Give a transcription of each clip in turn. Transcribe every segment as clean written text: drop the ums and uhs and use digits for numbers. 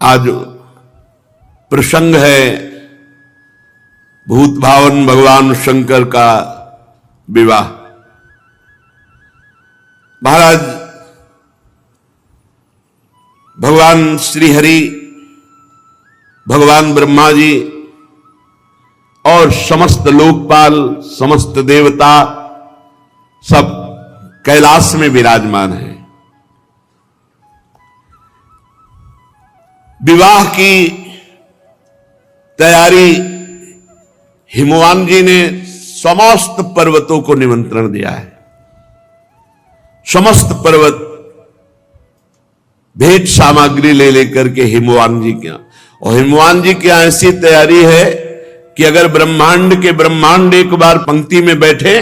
आज प्रसंग है भूत भावन भगवान शंकर का विवाह। महाराज भगवान श्री हरि, भगवान ब्रह्मा जी और समस्त लोकपाल, समस्त देवता सब कैलाश में विराजमान हैं। विवाह की तैयारी हिमवान जी ने समस्त पर्वतों को निमंत्रण दिया है। समस्त पर्वत भेंट सामग्री ले लेकर के हिमवान जी के, और हिमवान जी की ऐसी तैयारी है कि अगर ब्रह्मांड के ब्रह्मांड एक बार पंक्ति में बैठे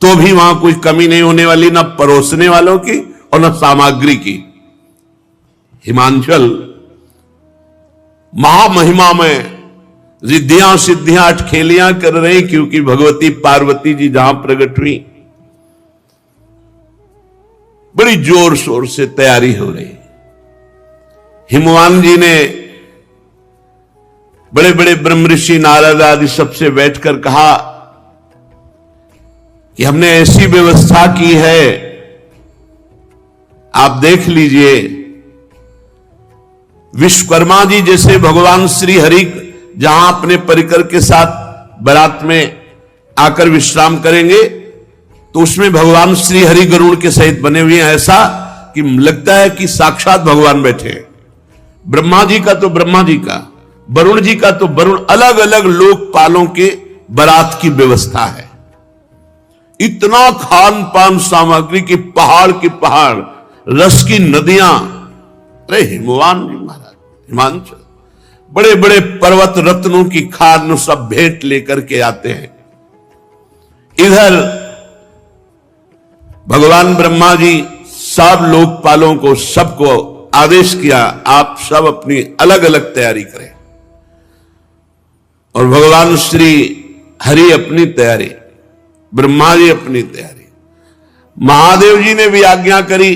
तो भी वहां कोई कमी नहीं होने वाली, न परोसने वालों की और न सामग्री की। हिमांचल महामहिमा में रिद्धियां सिद्धियां अटखेलियां कर रही, क्योंकि भगवती पार्वती जी जहां प्रकट हुई बड़ी जोर शोर से तैयारी हो रही। हिमवान जी ने बड़े बड़े ब्रह्म ऋषि नारद आदि सबसे बैठकर कहा कि हमने ऐसी व्यवस्था की है, आप देख लीजिए। विश्वकर्मा जी जैसे भगवान श्री हरि जहां अपने परिकर के साथ बारात में आकर विश्राम करेंगे तो उसमें भगवान श्री हरि गरुड़ के सहित बने हुए हैं, ऐसा कि लगता है कि साक्षात भगवान बैठे हैं। ब्रह्मा जी का तो ब्रह्मा जी का, वरुण जी का तो वरुण, अलग अलग लोकपालों के बारात की व्यवस्था है। इतना खान पान सामग्री की पहाड़ की पहाड़, रस की नदियां। अरे हिमवान जी महाराज, हिमांचल बड़े बड़े पर्वत रत्नों की खान सब भेंट लेकर के आते हैं। इधर भगवान ब्रह्मा जी सब लोकपालों को, सबको आदेश किया, आप सब अपनी अलग अलग तैयारी करें। और भगवान श्री हरि अपनी तैयारी, ब्रह्मा जी अपनी तैयारी, महादेव जी ने भी आज्ञा करी।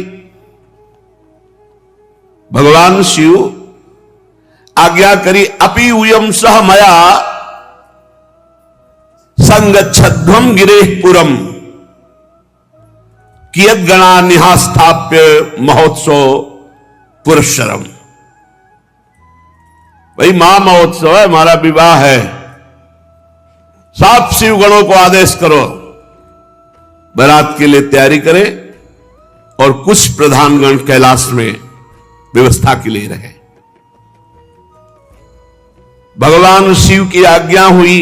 भगवान शिव आज्ञा करी, अपि उयम सह मया संगच्छध्वम गिरेह पुरम कियत गणा निहास्थाप्य महोत्सव पुरस्सरम। भाई महा महोत्सव है, हमारा विवाह है, सब शिव गणों को आदेश करो बारात के लिए तैयारी करें, और कुछ प्रधान गण कैलाश में व्यवस्था के लिए रहे। भगवान शिव की आज्ञा हुई।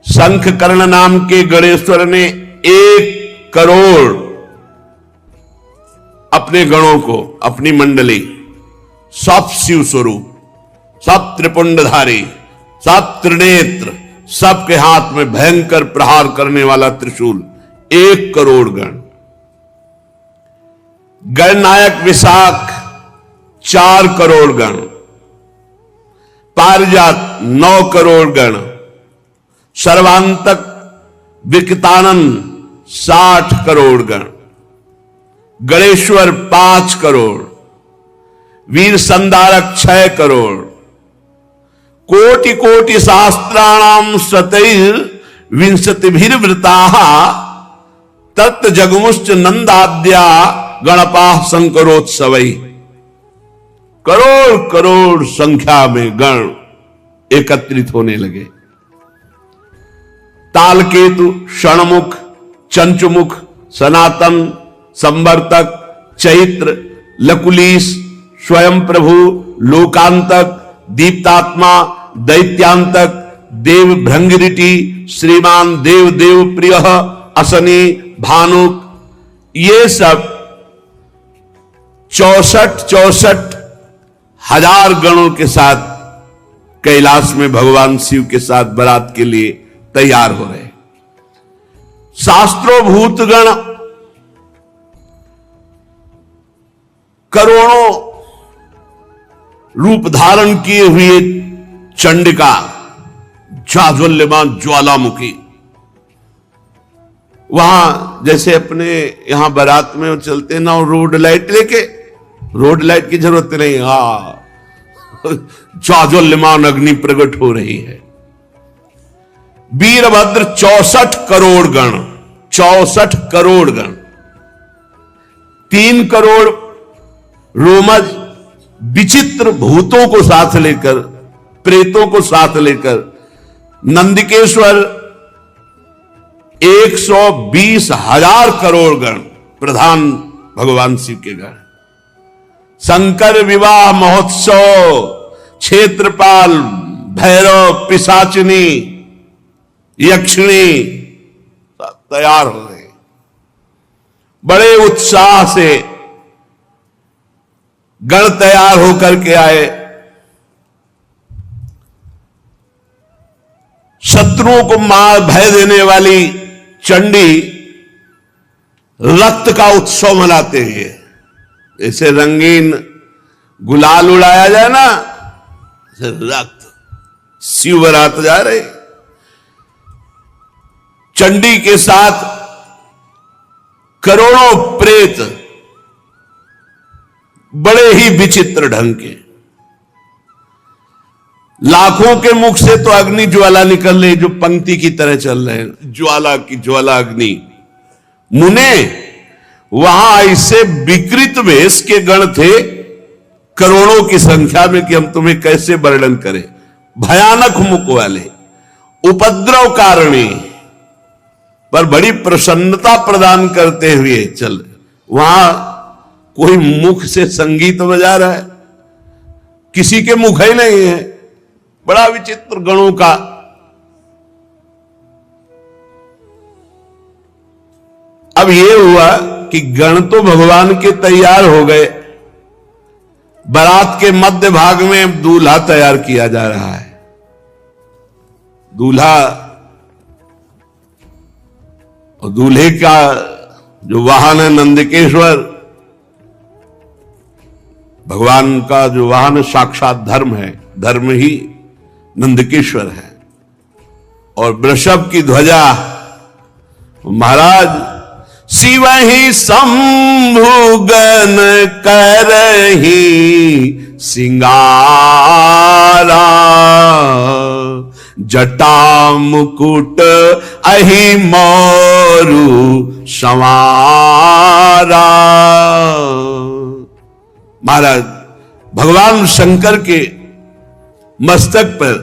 शंख कर्ण नाम के गणेश्वर ने 1 करोड़ अपने गणों को, अपनी मंडली, सब शिव स्वरूप, सब त्रिपुंडधारी, सब त्रिनेत्र, सबके हाथ में भयंकर प्रहार करने वाला त्रिशूल, 1 करोड़ गण। गणनायक विशाख 4 करोड़ गण, पारिजात 9 करोड़ गण, सर्वांतक विकतानंद 60 करोड़ गण, गणेश्वर 5 करोड़, वीर संधारक 6 करोड़, कोटि कोटि शास्त्राणाम स्वतैर विंशतिभिर्वृता तत् जगमुश्च नंदाद्या गणपाः शंकरोत्सवै। करोड़ करोड़ संख्या में गण एकत्रित होने लगे। तालकेतु, षणमुख, चंचुमुख, सनातन, संवर्तक, चैत्र, लकुलीश, स्वयं प्रभु, लोकांतक, दीप्तात्मा, दैत्यांतक, देव भृंगिरिटी, श्रीमान देव देव प्रिय, असनी, भानुक, ये सब 64 हजार गणों के साथ कैलाश में भगवान शिव के साथ बारात के लिए तैयार हो रहे। शास्त्रोभूत गण करोड़ों रूप धारण किए हुए चंडिका, जाज्वल्यमान ज्वालामुखी, वहां जैसे अपने यहां बारात में चलते ना रोड लाइट लेके, रोड लाइट की जरूरत नहीं, हाँ ज्वाज्वल्यमान अग्नि प्रकट हो रही है। वीरभद्र 64 करोड़ गण, 64 करोड़ गण, 3 करोड़ रोमज विचित्र भूतों को साथ लेकर, प्रेतों को साथ लेकर, नंदिकेश्वर 120,000 करोड़ गण, प्रधान भगवान शिव के गण। शंकर विवाह महोत्सव, क्षेत्रपाल, भैरव, पिशाचिनी, यक्षिणी तैयार हो गए। बड़े उत्साह से गण तैयार होकर के आए। शत्रुओं को मार भय देने वाली चंडी रक्त का उत्सव मनाते हैं। जैसे रंगीन गुलाल उड़ाया जाए ना, रक्त शिव बरात जा रहे। चंडी के साथ करोड़ों प्रेत बड़े ही विचित्र ढंग के। लाखों के मुख से तो अग्नि ज्वाला निकल रही, जो पंक्ति की तरह चल रहे हैं, ज्वाला की ज्वाला अग्नि। मुने वहां ऐसे विकृत वेश के गण थे करोड़ों की संख्या में कि हम तुम्हें कैसे वर्णन करें। भयानक मुख वाले, उपद्रव कारणी, पर बड़ी प्रसन्नता प्रदान करते हुए चल। वहां कोई मुख से संगीत बजा रहा है, किसी के मुख ही नहीं है। बड़ा विचित्र गणों का। अब यह हुआ कि गण तो भगवान के तैयार हो गए। बारात के मध्य भाग में दूल्हा तैयार किया जा रहा है। दूल्हा और दूल्हे का जो वाहन है नंदिकेश्वर, भगवान का जो वाहन साक्षात धर्म है, धर्म ही नंदिकेश्वर है। और वृषभ की ध्वजा महाराज शिव ही शंभु गण करही सिंगारा, जटा मुकुट अहि मोरु संवारा। महाराज भगवान शंकर के मस्तक पर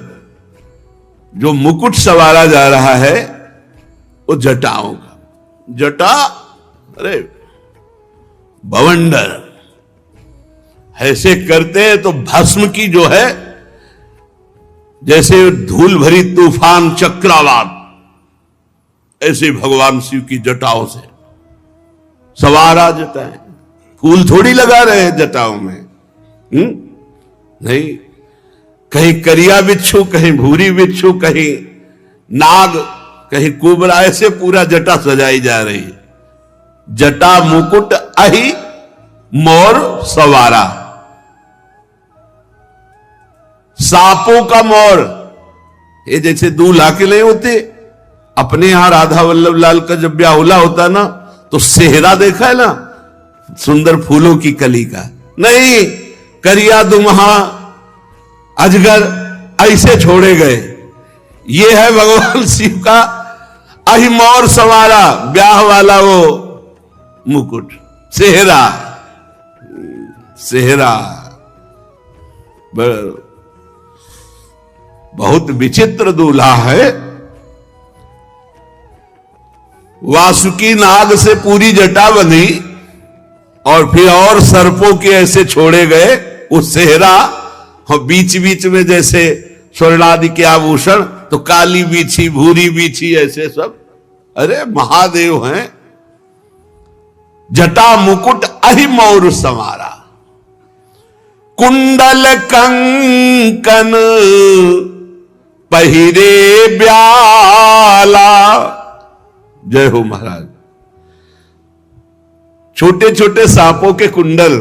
जो मुकुट सवारा जा रहा है वो जटाओं का। जटा अरे बवंडर ऐसे करते हैं तो भस्म की जो है, जैसे धूल भरी तूफान चक्रवात, ऐसे भगवान शिव की जटाओं से सवारा जटाएं। फूल थोड़ी लगा रहे हैं जटाओं में, नहीं। कहीं करिया बिच्छू, कहीं भूरी बिच्छू, कहीं नाग, कहीं कुबरा, ऐसे पूरा जटा सजाई जा रही है। जटा मुकुट अहि मोर सवारा। सांपों का मोर, ये जैसे दूल्हा के लिए होते। अपने यहां राधा वल्लभ लाल का जब ब्याहुला होता ना, तो सेहरा देखा है ना, सुंदर फूलों की कली का। नहीं, करिया दुमहा अजगर ऐसे छोड़े गए। ये है भगवान शिव का अहिमोर सवारा, ब्याह वाला वो मुकुट, सेहरा। सेहरा बहुत विचित्र दूल्हा है। वासुकी नाग से पूरी जटा बंधी और फिर और सर्पों के ऐसे छोड़े गए। वो सेहरा और बीच बीच में जैसे स्वर्णादि के आभूषण, तो काली बीछी, भूरी बीछी, ऐसे सब। अरे महादेव हैं। जटा मुकुट अहि मोर समारा, कुंडल कंकन पहिरे ब्याला। जय हो महाराज। छोटे छोटे सांपों के कुंडल,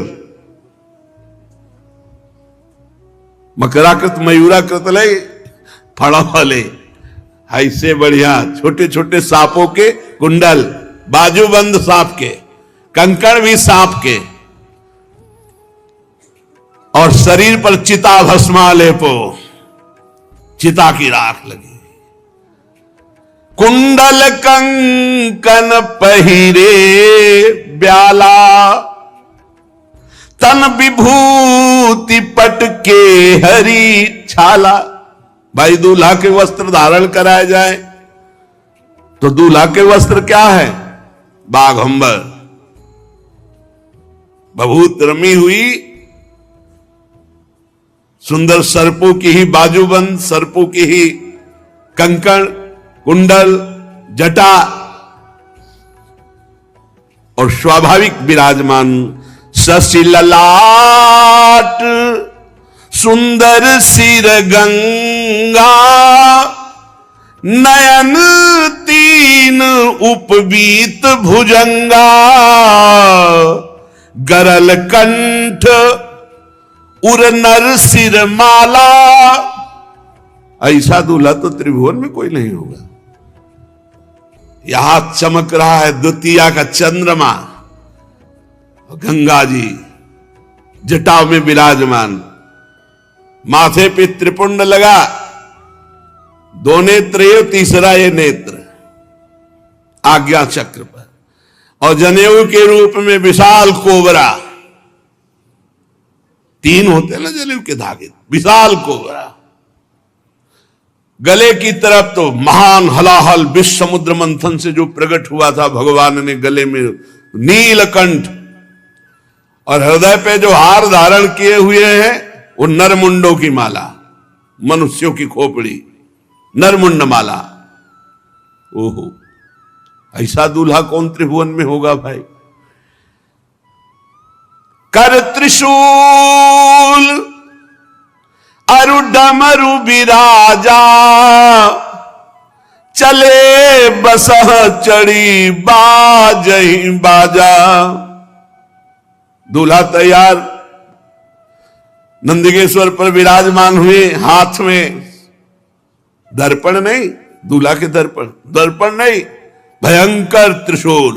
मकराकृत मयूराकृत ले फड़ा वाले, ऐसे बढ़िया छोटे छोटे सांपों के कुंडल, बाजूबंद सांप के, कंकड़ भी सांप के। और शरीर पर चिता भस्मा लेपो, चिता की राख लगी। कुंडल कंकन पहिरे ब्याला, तन विभूति पट के हरी छाला। भाई दूल्हा के वस्त्र धारण कराए जाए तो दूल्हा के वस्त्र क्या है? बाघंबर, बहुत रमी हुई सुंदर सर्पों की ही बाजूबंद, सर्पों की ही कंकण, कुंडल, जटा और स्वाभाविक विराजमान शशि ललाट, सुंदर सिर गंगा, नयन तीन उपवीत भुजंगा, गरल कंठ उर नर सिर माला। ऐसा दूल्हा तो त्रिभुवन में कोई नहीं होगा। यहां चमक रहा है द्वितीया का चंद्रमा, गंगा जी जटाओं में विराजमान, माथे पे त्रिपुंड लगा, दो नेत्र ये, तीसरा ये नेत्र आज्ञा चक्र पर, और जनेऊ के रूप में विशाल कोबरा, तीन होते हैं ना जनेऊ के धागे, विशाल कोबरा। गले की तरफ तो महान हलाहल विश्व समुद्र मंथन से जो प्रकट हुआ था भगवान ने गले में नीलकंठ, और हृदय पे जो हार धारण किए हुए हैं वो नरमुंडों की माला, मनुष्यों की खोपड़ी, नरमुंड माला। ओहो, ऐसा दूल्हा कौन त्रिभुवन में होगा भाई? कर त्रिशूल अरु डमरु विराजा, चले बसह चढ़ी बाजही बाजा। दूल्हा तैयार नंदिकेश्वर पर विराजमान हुए, हाथ में दर्पण नहीं, दूल्हा के दर्पण नहीं, भयंकर त्रिशूल,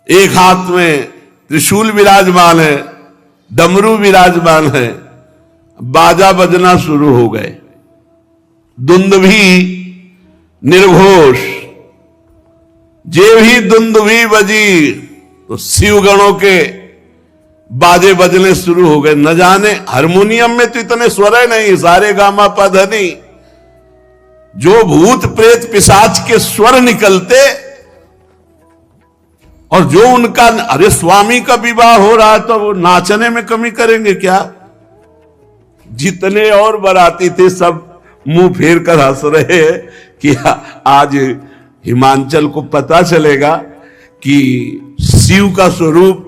एक हाथ में त्रिशूल विराजमान है, डमरू विराजमान है, बाजा बजना शुरू हो गए, दुंदुभी निर्घोष, जे भी दुंदुभी बजी तो शिवगणों के बाजे बजने शुरू हो गए। न जाने हारमोनियम में तो इतने स्वर है नहीं, सारे गामा पधनी, जो भूत प्रेत पिशाच के स्वर निकलते, और जो उनका, अरे स्वामी का विवाह हो रहा है तो वो नाचने में कमी करेंगे क्या? जितने और बाराती थे सब मुंह फेर कर हंस रहे हैं कि आज हिमांचल को पता चलेगा कि शिव का स्वरूप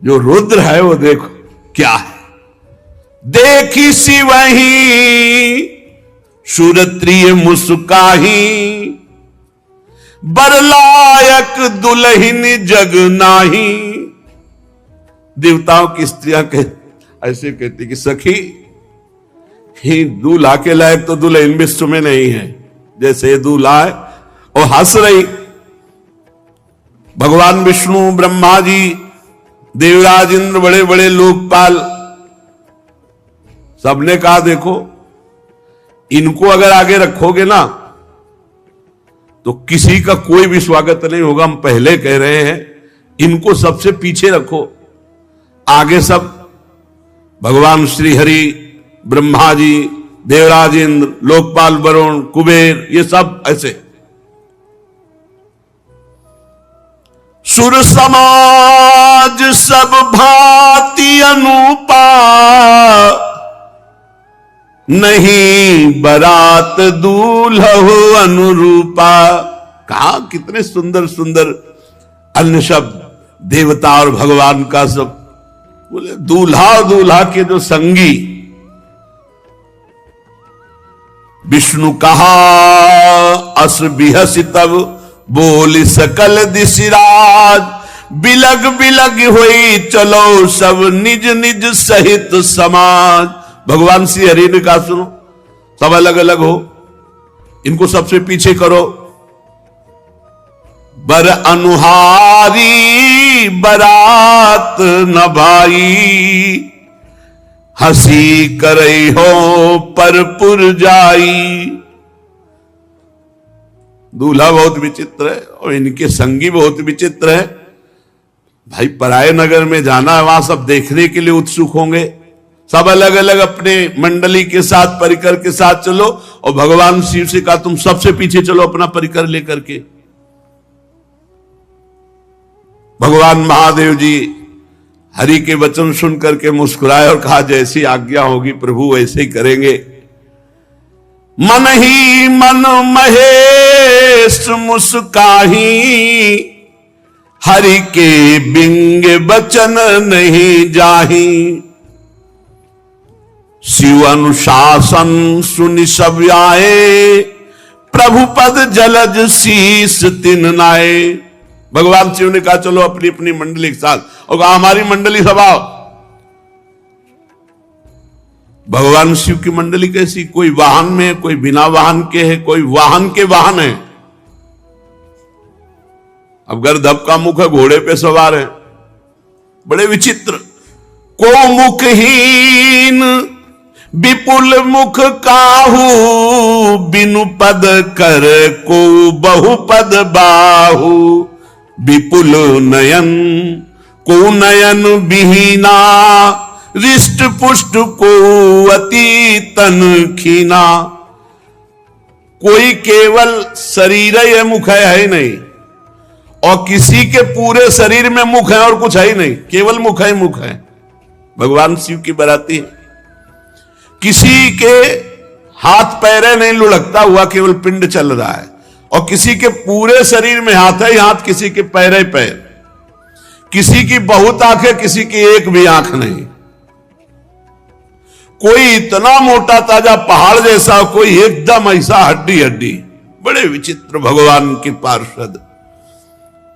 जो रुद्र है वो देखो क्या है। देखी शिवही सुरत्रिय मुस्काही, बरलायक दुल्हिन जग नाही। देवताओं की स्त्रियां ऐसे कहती कि सखी, ही दूल्हा के लायक तो दुल्हन विश्व में नहीं है, जैसे दूल्हा है। और हंस रही। भगवान विष्णु, ब्रह्मा जी, देवराज इंद्र, बड़े बड़े लोकपाल, सबने कहा देखो इनको अगर आगे रखोगे ना तो किसी का कोई भी स्वागत नहीं होगा। हम पहले कह रहे हैं इनको सबसे पीछे रखो, आगे सब भगवान श्री हरि, ब्रह्मा जी, देवराज इंद्र, लोकपाल वरुण, कुबेर, ये सब ऐसे। सुर समाज सब भांति अनुपा, नहीं बरात दूल्हो अनुरूपा। कहा कितने सुंदर सुंदर अन्य शब्द, देवता और भगवान का सब। बोले दूल्हा और दूल्हा के जो संगी, विष्णु कहा अस बिहसी तब बोली सकल दिशिराज, बिलग बिलग हुई चलो सब निज निज सहित समाज। भगवान श्री हरि ने कहा सुनो, सब अलग अलग हो, इनको सबसे पीछे करो। बर अनुहारी बरात न भाई, हंसी करई हो परपुर जाई। दूल्हा बहुत विचित्र है और इनके संगी बहुत विचित्र है। भाई पराये नगर में जाना है, वहां सब देखने के लिए उत्सुक होंगे, सब अलग अलग अपने मंडली के साथ परिकर के साथ चलो, और भगवान शिव से कहा तुम सबसे पीछे चलो अपना परिकर लेकर के। भगवान महादेव जी हरि के वचन सुन करके मुस्कुराए और कहा जैसी आज्ञा होगी प्रभु वैसे ही करेंगे। मन ही मन महेश मुस्काही, हरि के बिंग बचन नहीं जाही। शिव अनुशासन सुनि सब आए, प्रभु पद जलज शीस तिन नाए। भगवान शिव ने कहा चलो अपनी अपनी मंडली के साथ, और कहा हमारी मंडली सब आओ। भगवान शिव की मंडली कैसी, कोई वाहन में है, कोई बिना वाहन के है, कोई वाहन के वाहन है। अब गर्दभ का मुख है, घोड़े पे सवार है, बड़े विचित्र। को मुखहीन विपुल मुख काहू, बिनु पद कर को बहुपद बाहू। विपुल नयन को नयन विहीना, रिष्ट पुष्ट को अति तन खीना। कोई केवल शरीर है, मुख है ही नहीं, और किसी के पूरे शरीर में मुख है और कुछ है ही नहीं, केवल मुख है मुख है। भगवान शिव की बराती है। किसी के हाथ पैरे नहीं लुढ़कता हुआ, केवल पिंड चल रहा है, और किसी के पूरे शरीर में हाथ है हाथ, किसी के पैर पैर, किसी की बहुत आंखें, किसी की एक भी आंख नहीं। कोई इतना मोटा ताजा पहाड़ जैसा, कोई एकदम ऐसा हड्डी हड्डी। बड़े विचित्र भगवान के पार्षद।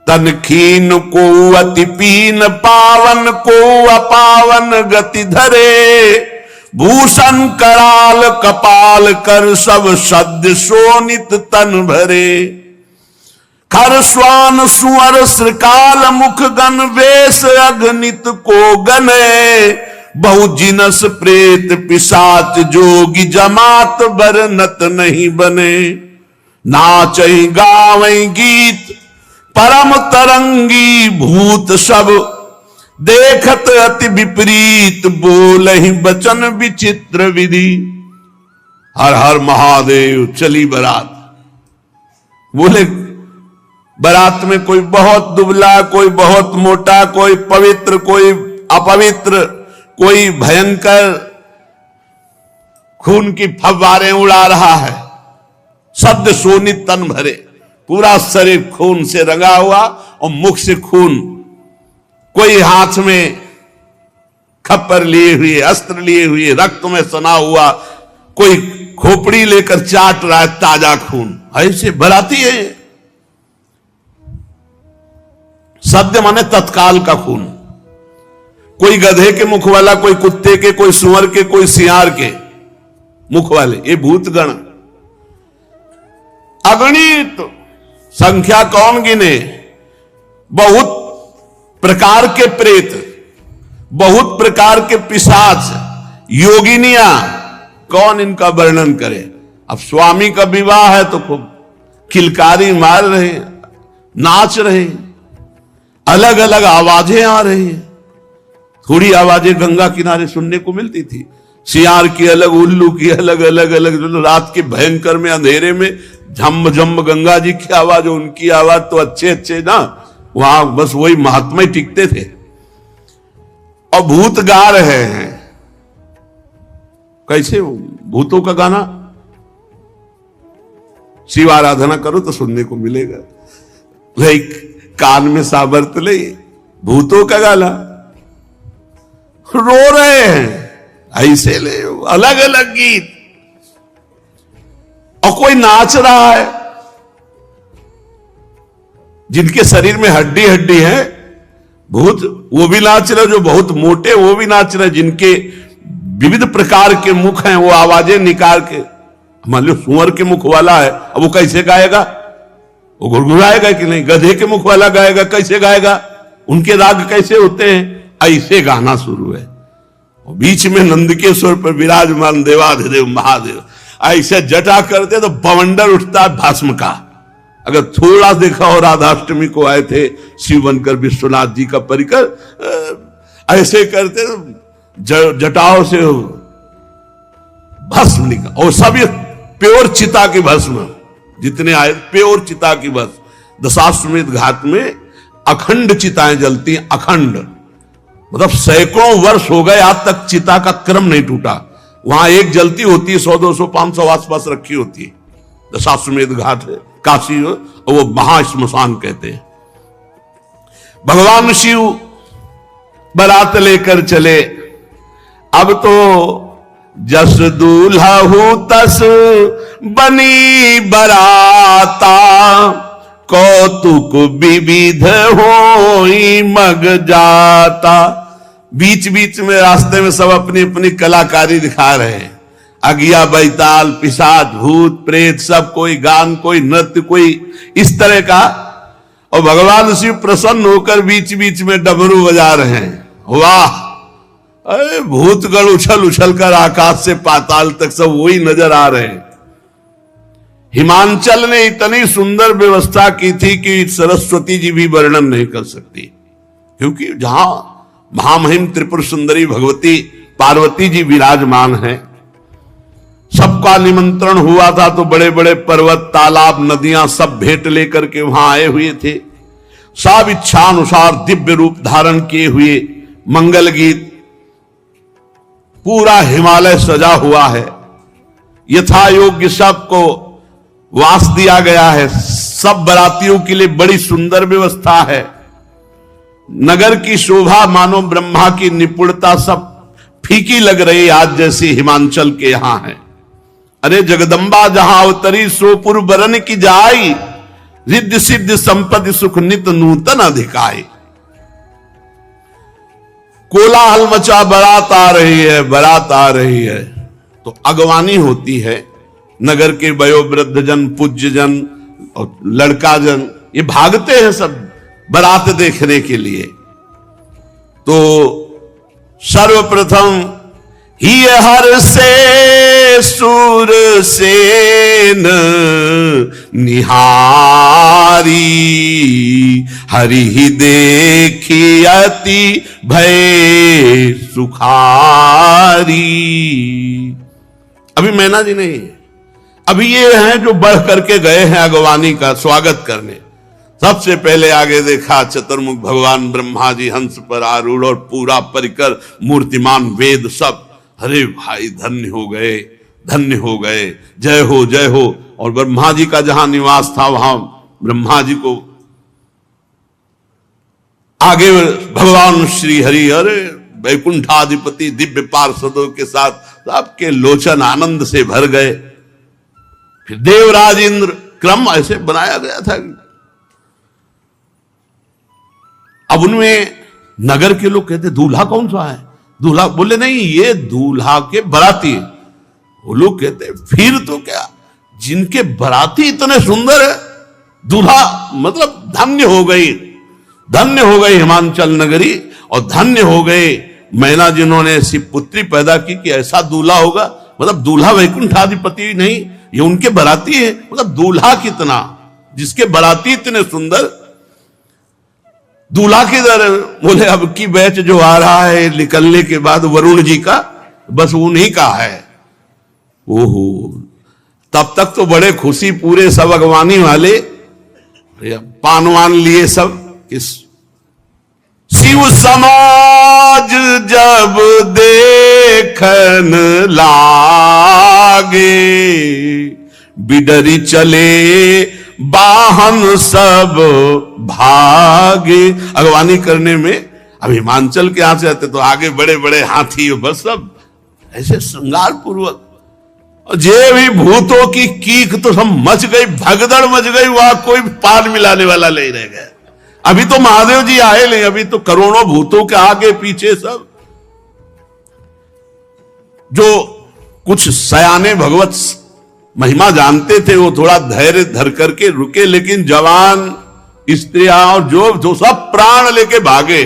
तन खीन को अति पीन, पावन को अपावन गति धरे। भूषण कराल कपाल कर, सब सद्य शोणित तन भरे। खर स्वान सुअर श्रृकाल, मुख गण वेश अगणित को गने। बहु जिनस प्रेत पिशाच, जोगी जमात बरनत नहीं बने। नाचई गावई गीत परम तरंगी, भूत सब देखत अति विपरीत। बोलहि बचन विचित्र विधि। हर हर महादेव चली बारात। बोले बारात में कोई बहुत दुबला, कोई बहुत मोटा, कोई पवित्र, कोई अपवित्र, कोई भयंकर खून की फव्वारें उड़ा रहा है। शब्द शोणित तन भरे, पूरा शरीर खून से रंगा हुआ और मुख से खून। कोई हाथ में खप्पर लिए हुए, अस्त्र लिए हुए, रक्त में सना हुआ, कोई खोपड़ी लेकर चाट रहा है ताजा खून। ऐसे बराती है। सद्य माने तत्काल का खून। कोई गधे के मुख वाला, कोई कुत्ते के, कोई सुअर के, कोई सियार के मुख वाले, ये भूतगण अगणित। संख्या कौन गिने। बहुत प्रकार के प्रेत, बहुत प्रकार के पिशाच, योगिनियां, कौन इनका वर्णन करे। अब स्वामी का विवाह है तो खूब किलकारी मार रहे, नाच रहे, अलग अलग आवाजें आ रही हैं। थोड़ी आवाजें गंगा किनारे सुनने को मिलती थी, सियार की अलग, उल्लू की अलग, अलग अलग। रात के भयंकर में अंधेरे में झम झम गंगा जी की आवाज, उनकी आवाज तो अच्छे अच्छे ना, वहां बस वही महात्मा ही टिकते थे। और भूत गा रहे हैं। कैसे भूतों का गाना। शिव आराधना करो तो सुनने को मिलेगा। लाइक कान में साबर्त ले, भूतों का गाना। रो रहे हैं ऐसे ले, अलग अलग गीत। और कोई नाच रहा है। जिनके शरीर में हड्डी हड्डी है भूत, वो भी नाच रहे। जो बहुत मोटे वो भी नाच रहे। जिनके विविध प्रकार के मुख हैं, वो आवाजें निकाल के। मान लो सुअर के मुख वाला है, अब वो कैसे गाएगा। वो गुड़गुड़ाएगा कि नहीं। गधे के मुख वाला गाएगा, कैसे गाएगा। उनके राग कैसे होते हैं। ऐसे गाना शुरू है। बीच में नंदकेश्वर पर विराजमान देवाधिदेव महादेव ऐसे जटा करते तो बवंडर उठता भस्म का। अगर थोड़ा देखा हो, राधाष्टमी को आए थे शिव बनकर विश्वनाथ जी का परिकर ऐसे करते तो जटाओं से भस्म निकल, और सब ये प्योर चिता की भस्म, जितने आए प्योर चिता की भस्म। दशाश्वमेध घाट में अखंड चिताएं जलती, अखंड, मतलब सैकड़ों वर्ष हो गए आज तक चिता का क्रम नहीं टूटा। वहां एक जलती होती है, 100, 200, 500 आसपास रखी होती है। दशाश्वमेध घाट है काशी, और वो महाश्मशान कहते हैं। भगवान शिव बारात लेकर चले। अब तो जस दूल्हा हूं तस बनी बराता, कौतुक विविध होई मग जाता। बीच बीच में रास्ते में सब अपनी अपनी कलाकारी दिखा रहे हैं। अगिया, बैताल, पिशाच, भूत, प्रेत, सब, कोई गान, कोई नृत्य, कोई इस तरह का। और भगवान शिव प्रसन्न होकर बीच बीच में डमरू बजा रहे हैं। वाह! अरे भूतगण उछल उछल कर आकाश से पाताल तक सब वही नजर आ रहे हैं। हिमांचल ने इतनी सुंदर व्यवस्था की थी कि सरस्वती जी भी वर्णन नहीं कर सकती, क्योंकि जहां महामहिम त्रिपुर सुंदरी भगवती पार्वती जी विराजमान हैं, सबका निमंत्रण हुआ था तो बड़े बड़े पर्वत, तालाब, नदियां सब भेंट लेकर के वहां आए हुए थे। सब इच्छानुसार दिव्य रूप धारण किए हुए, मंगल गीत, पूरा हिमालय सजा हुआ है। यथा योग्य सबको वास दिया गया है। सब बरातियों के लिए बड़ी सुंदर व्यवस्था है। नगर की शोभा मानो ब्रह्मा की निपुणता सब फीकी लग रही आज जैसी हिमांचल के यहां है। अरे जगदम्बा जहां अवतरी सोपुर बरन की जाई, रिद्धि सिद्धि संपत्ति सुख नित नूतन अधिकाई। कोलाहल मचा, बारात आ रही है, बारात आ रही है, तो अगवानी होती है। नगर के वयोवृद्ध जन, पूज्य जन और लड़का जन ये भागते हैं सब बारात देखने के लिए। तो सर्वप्रथम ही हर से सूर सेन निहारी, हरि ही देखी अति भय सुखारी। अभी मैना जी नहीं, अभी ये हैं जो बढ़ करके गए हैं अगवानी का स्वागत करने। सबसे पहले आगे देखा चतुर्मुख भगवान ब्रह्मा जी हंस पर आरूढ़ और पूरा परिकर मूर्तिमान वेद सब। अरे भाई धन्य हो गए, धन्य हो गए, जय हो जय हो। और ब्रह्मा जी का जहां निवास था वहां ब्रह्मा जी को आगे भगवान श्री हरि, अरे वैकुंठाधिपति दिव्य पार्षदों के साथ सबके लोचन आनंद से भर गए। फिर देवराज इंद्र, क्रम ऐसे बनाया गया था। अब उनमें नगर के लोग कहते दूल्हा कौन सा है? दूल्हा बोले नहीं, ये दूल्हा के बराती। वो लोग कहते फिर तो क्या, जिनके बराती इतने सुंदर है, दूल्हा मतलब धन्य हो गई, धन्य हो गई हिमांचल नगरी, और धन्य हो गए मैना जिन्होंने ऐसी पुत्री पैदा की कि ऐसा दूल्हा होगा। मतलब दूल्हा वैकुंठाधिपति नहीं, ये उनके बराती है। मतलब दूल्हा कितना, जिसके बराती इतने सुंदर, दूल्हा किधर? बोले अब की बैच जो आ रहा है निकलने के बाद वरुण जी का, बस उन्हीं का है। ओहो, तब तक तो बड़े खुशी, पूरे सब अगवानी वाले पानवान लिए सब। इस शिव समाज जब देखन लागे, बिडरी चले वाहन सब भागे। अगवानी करने में अब हिमांचल के यहां से आते तो आगे बड़े बड़े हाथी, बस सब ऐसे श्रृंगार पूर्वक। जे भी भूतों की कीक तो सब मच गई, भगदड़ मच गई, वहां कोई पार मिलाने वाला नहीं रह गया। अभी तो महादेव जी आए नहीं, अभी तो करोड़ों भूतों के आगे पीछे सब। जो कुछ सयाने भगवत महिमा जानते थे वो थोड़ा धैर्य धर करके रुके, लेकिन जवान, स्त्रियां और जो सब प्राण लेके भागे।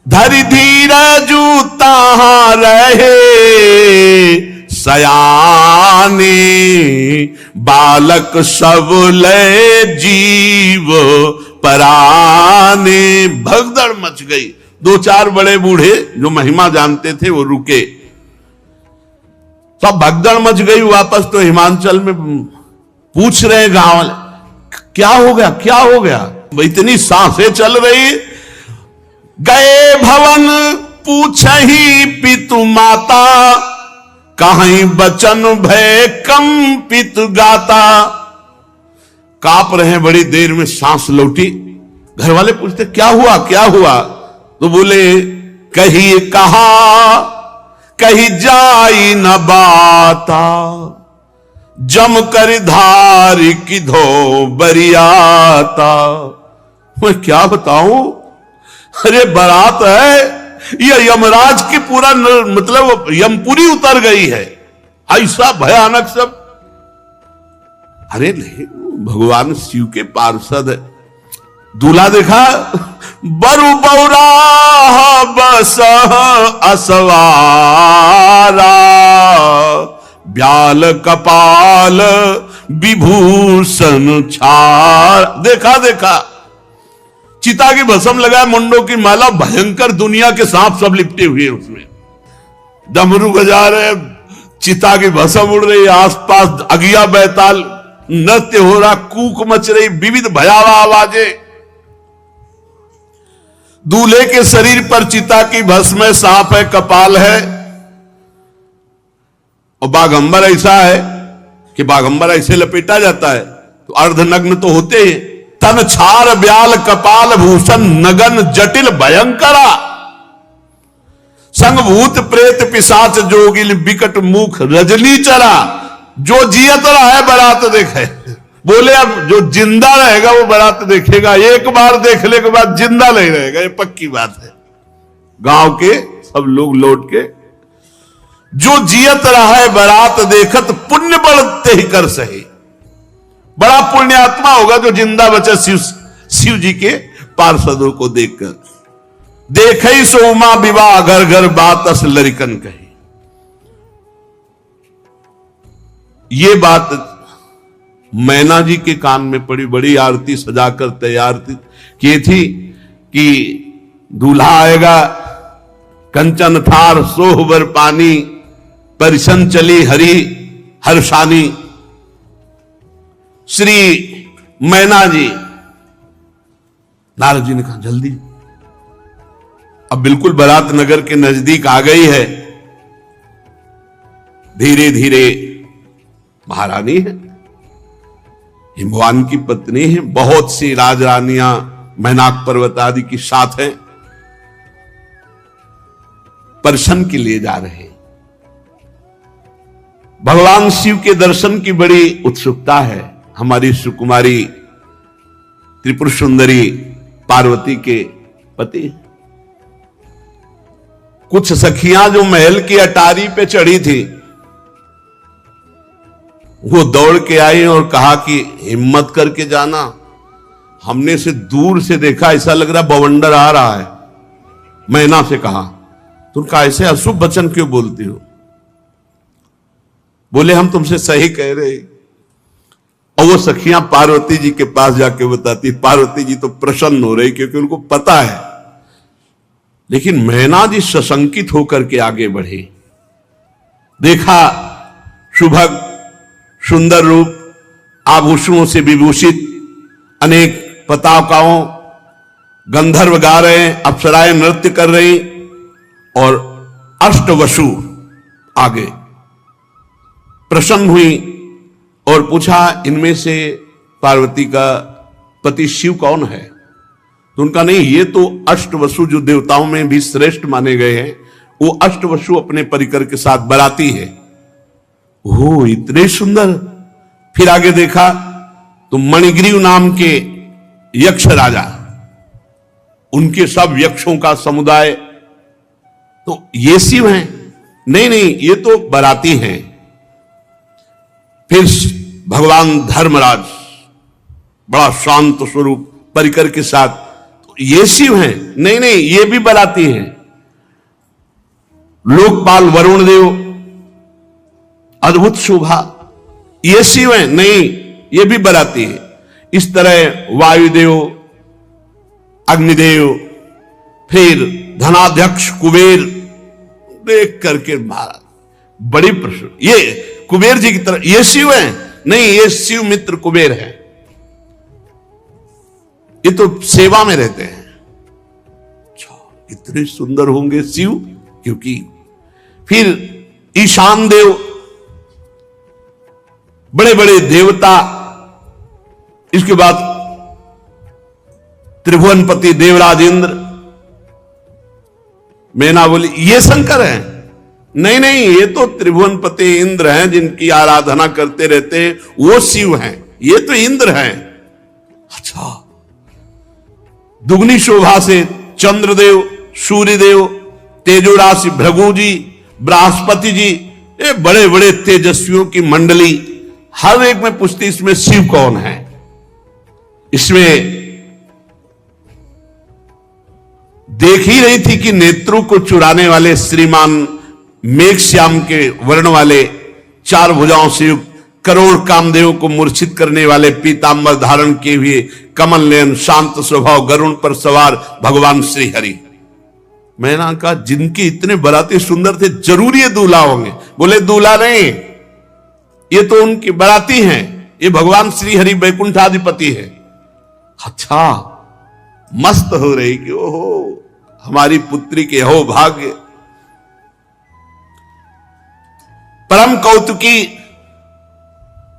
धरि धीरजु ताहां रहे सयाने, बालक सब ले जीव पराने। भगदड़ मच गई। दो चार बड़े बूढ़े जो महिमा जानते थे वो रुके, सब भगदड़ मच गई। वापस तो हिमांचल में पूछ रहे गांव वाले, क्या हो गया, क्या हो गया? इतनी सांसें चल रही। गए भवन पूछही पितु माता, कहीं बचन भय कंपित गाता। कांप रहे, बड़ी देर में सांस लौटी। घर वाले पूछते क्या हुआ, क्या हुआ? तो बोले कहीं कहा कहीं जाई न बाता, जम कर धारी किधो बरियाता। मैं क्या बताऊं, अरे बारात है, ये यमराज की पूरा मतलब यमपुरी उतर गई है, ऐसा भयानक सब। अरे नहीं, भगवान शिव के पार्षद है। दूल्हा देखा, बरु बौरा बस असवारा, ब्याल कपाल विभूषण छार। देखा देखा, चिता की भस्म लगाए, मुंडों की माला, भयंकर दुनिया के सांप सब लिपटे हुए उसमें। डमरू बजा रहे, चिता की भस्म उड़ रही, आसपास अगिया बैताल नृत्य हो रहा, कूक मच रही, विविध भयावह आवाजें। दूल्हे के शरीर पर चिता की भस्म है, सांप है, कपाल है, और बाघंबर ऐसा है कि बाघंबर ऐसे लपेटा जाता है तो अर्धनग्न तो होते ही। तन छार ब्याल कपाल भूषण नगन जटिल भयंकरा, संग भूत प्रेत पिशाच जोगिल विकट मुख रजनी चरा। जो जियत रहा है बारात देखे। बोले अब जो जिंदा रहेगा वो बारात देखेगा, एक बार देखने के बाद जिंदा नहीं रहेगा, ये पक्की बात है। गांव के सब लोग लौट के, जो जियत रहा है बारात देखत, पुण्य बढ़ते ही कर सही। बड़ा पुण्यात्मा होगा जो जिंदा बचे शिव जी के पार्षदों को देखकर। देखे सोमा विवाह घर घर बात अस लरिकन कही। ये बात मैना जी के कान में पड़ी, बड़ी आरती सजाकर तैयार की थी कि दूल्हा आएगा, कंचन थार सोहबर पानी, परिसन चली हरि हर्षानी। श्री मैना जी, नारद जी ने कहा जल्दी, अब बिल्कुल बारात नगर के नजदीक आ गई है। धीरे धीरे, महारानी है, हिमवान की पत्नी है, बहुत सी राजरानियां मैनाक पर्वत आदि की साथ हैं, दर्शन के लिए जा रहे हैं। भगवान शिव के दर्शन की बड़ी उत्सुकता है हमारी सुकुमारी त्रिपुर सुंदरी पार्वती के पति। कुछ सखियां जो महल की अटारी पे चढ़ी थी, वो दौड़ के आई और कहा कि हिम्मत करके जाना, हमने से दूर से देखा, ऐसा लग रहा बवंडर आ रहा है। मैना से कहा, तुम कहा ऐसे अशुभ वचन क्यों बोलती हो? बोले हम तुमसे सही कह रहे। और वो सखियां पार्वती जी के पास जाके बताती, पार्वती जी तो प्रसन्न हो रही क्योंकि उनको पता है। लेकिन मैना जी सशंकित होकर के आगे बढ़े, देखा सुभग सुंदर रूप, आभूषणों से विभूषित, अनेक पताकाओं, गंधर्व गा रहे हैं, अप्सराएं नृत्य कर रही, और अष्टवसु आगे। प्रसन्न हुई और पूछा इनमें से पार्वती का पति शिव कौन है? तो उनका नहीं, ये तो अष्टवसु जो देवताओं में भी श्रेष्ठ माने गए हैं, वो अष्टवसु अपने परिकर के साथ बराती है। ओ इतने सुंदर। फिर आगे देखा तो मणिग्रीव नाम के यक्ष राजा, उनके सब यक्षों का समुदाय, तो ये शिव हैं? नहीं नहीं, ये तो बराती हैं। फिर भगवान धर्मराज, बड़ा शांत स्वरूप परिकर के साथ, ये शिव हैं? नहीं नहीं, ये भी बराती हैं। लोकपाल वरुण देव, अद्भुत शोभा, ये शिव हैं? नहीं, ये भी बराती है। इस तरह वायुदेव, अग्निदेव, फिर धनाध्यक्ष कुबेर, देख करके महाराज बड़ी प्रश्न, ये कुबेर जी की तरह ये शिव हैं? नहीं, ये शिव मित्र कुबेर हैं, ये तो सेवा में रहते हैं। इतने सुंदर होंगे शिव, क्योंकि फिर ईशान देव, बड़े बड़े देवता, इसके बाद त्रिभुवनपति देवराज इंद्र, मैना बोली ये शंकर हैं? नहीं नहीं, ये तो त्रिभुवनपति इंद्र हैं, जिनकी आराधना करते रहते हैं, वो शिव हैं, ये तो इंद्र हैं। अच्छा, दुगनी शोभा से चंद्रदेव, सूर्यदेव, तेजो राशि भृगु जी, बृहस्पति जी, ये बड़े बड़े तेजस्वियों की मंडली, हर एक में पूछती इसमें शिव कौन है। इसमें देख ही रही थी कि नेत्रों को चुराने वाले श्रीमान मेघश्याम के वर्ण वाले, चार भुजाओं से युक्त, करोड़ कामदेव को मूर्छित करने वाले पीतांबर धारण किए हुए, कमल नयन, शांत स्वभाव, गरुड़ पर सवार भगवान श्री हरि। मैंने कहा जिनके इतने बराती सुंदर थे, जरूर ये दूल्हा होंगे। बोले दूल्हा नहीं, ये तो उनकी बराती हैं, ये भगवान श्री हरि वैकुंठाधिपति है। अच्छा, मस्त हो रही कि ओहो हमारी पुत्री के हो भाग्य। परम कौतुकी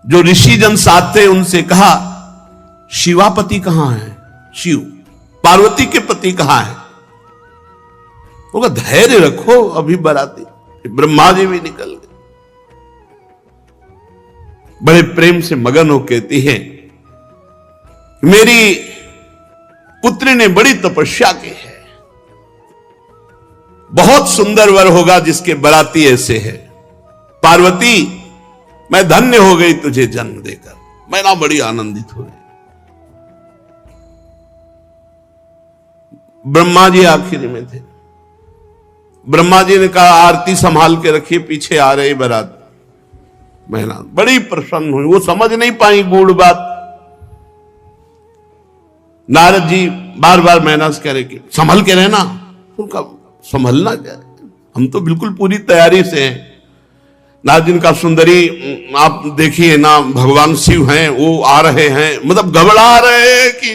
जो ऋषिजन साथ थे, उनसे कहा शिवापति कहां है? शिव, पार्वती के पति कहां है? वो धैर्य रखो, अभी बराती। ब्रह्मा जी भी निकल गए, बड़े प्रेम से मगन हो कहती है मेरी पुत्री ने बड़ी तपस्या की है, बहुत सुंदर वर होगा जिसके बराती ऐसे है। पार्वती, मैं धन्य हो गई तुझे जन्म देकर, मैं ना बड़ी आनंदित हो गई। ब्रह्मा जी आखिरी में थे, ब्रह्मा जी ने कहा आरती संभाल के रखिए, पीछे आ रही बारात। मैना बड़ी प्रसन्न हुई, वो समझ नहीं पाई गूढ़ बात। नारद जी बार बार मैना से कह रहे कि संभल के रहना। उनका संभलना क्या है, हम तो बिल्कुल पूरी तैयारी से हैं। नारद जी का सुंदरी आप देखिए ना, भगवान शिव हैं, वो आ रहे हैं, मतलब घबरा रहे हैं कि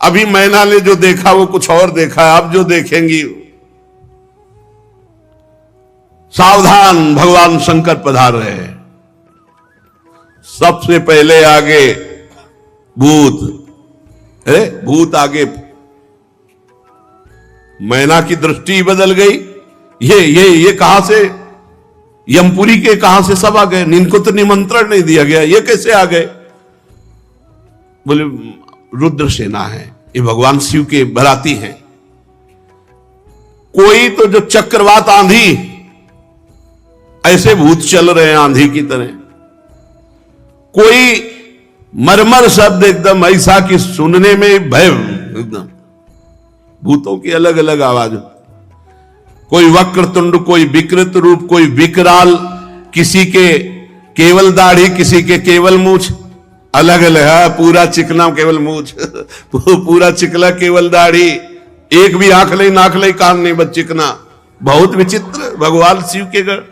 अभी मैना ने जो देखा वो कुछ और देखा है, आप जो देखेंगी। सावधान, भगवान शंकर पधार रहे हैं। सबसे पहले आगे भूत, अरे भूत आगे। मैना की दृष्टि बदल गई, ये कहां से, यमपुरी के कहां से सब आ गए, इनको तो निमंत्रण नहीं दिया गया, ये कैसे आ गए? बोले रुद्र सेना है, ये भगवान शिव के बराती हैं। कोई तो जो चक्रवात आंधी, ऐसे भूत चल रहे हैं आंधी की तरह। कोई मरमर शब्द एकदम ऐसा कि सुनने में भय, एकदम भूतों की अलग अलग आवाज। कोई वक्रतुंड, कोई विकृत रूप, कोई विकराल, किसी के केवल दाढ़ी, किसी के केवल मूछ, अलग अलग है। पूरा चिकना केवल मूछ, पूरा चिकला केवल दाढ़ी, एक भी आंख नहीं, नाक नहीं, कान नहीं, बस चिकना। बहुत विचित्र भगवान शिव के गढ़।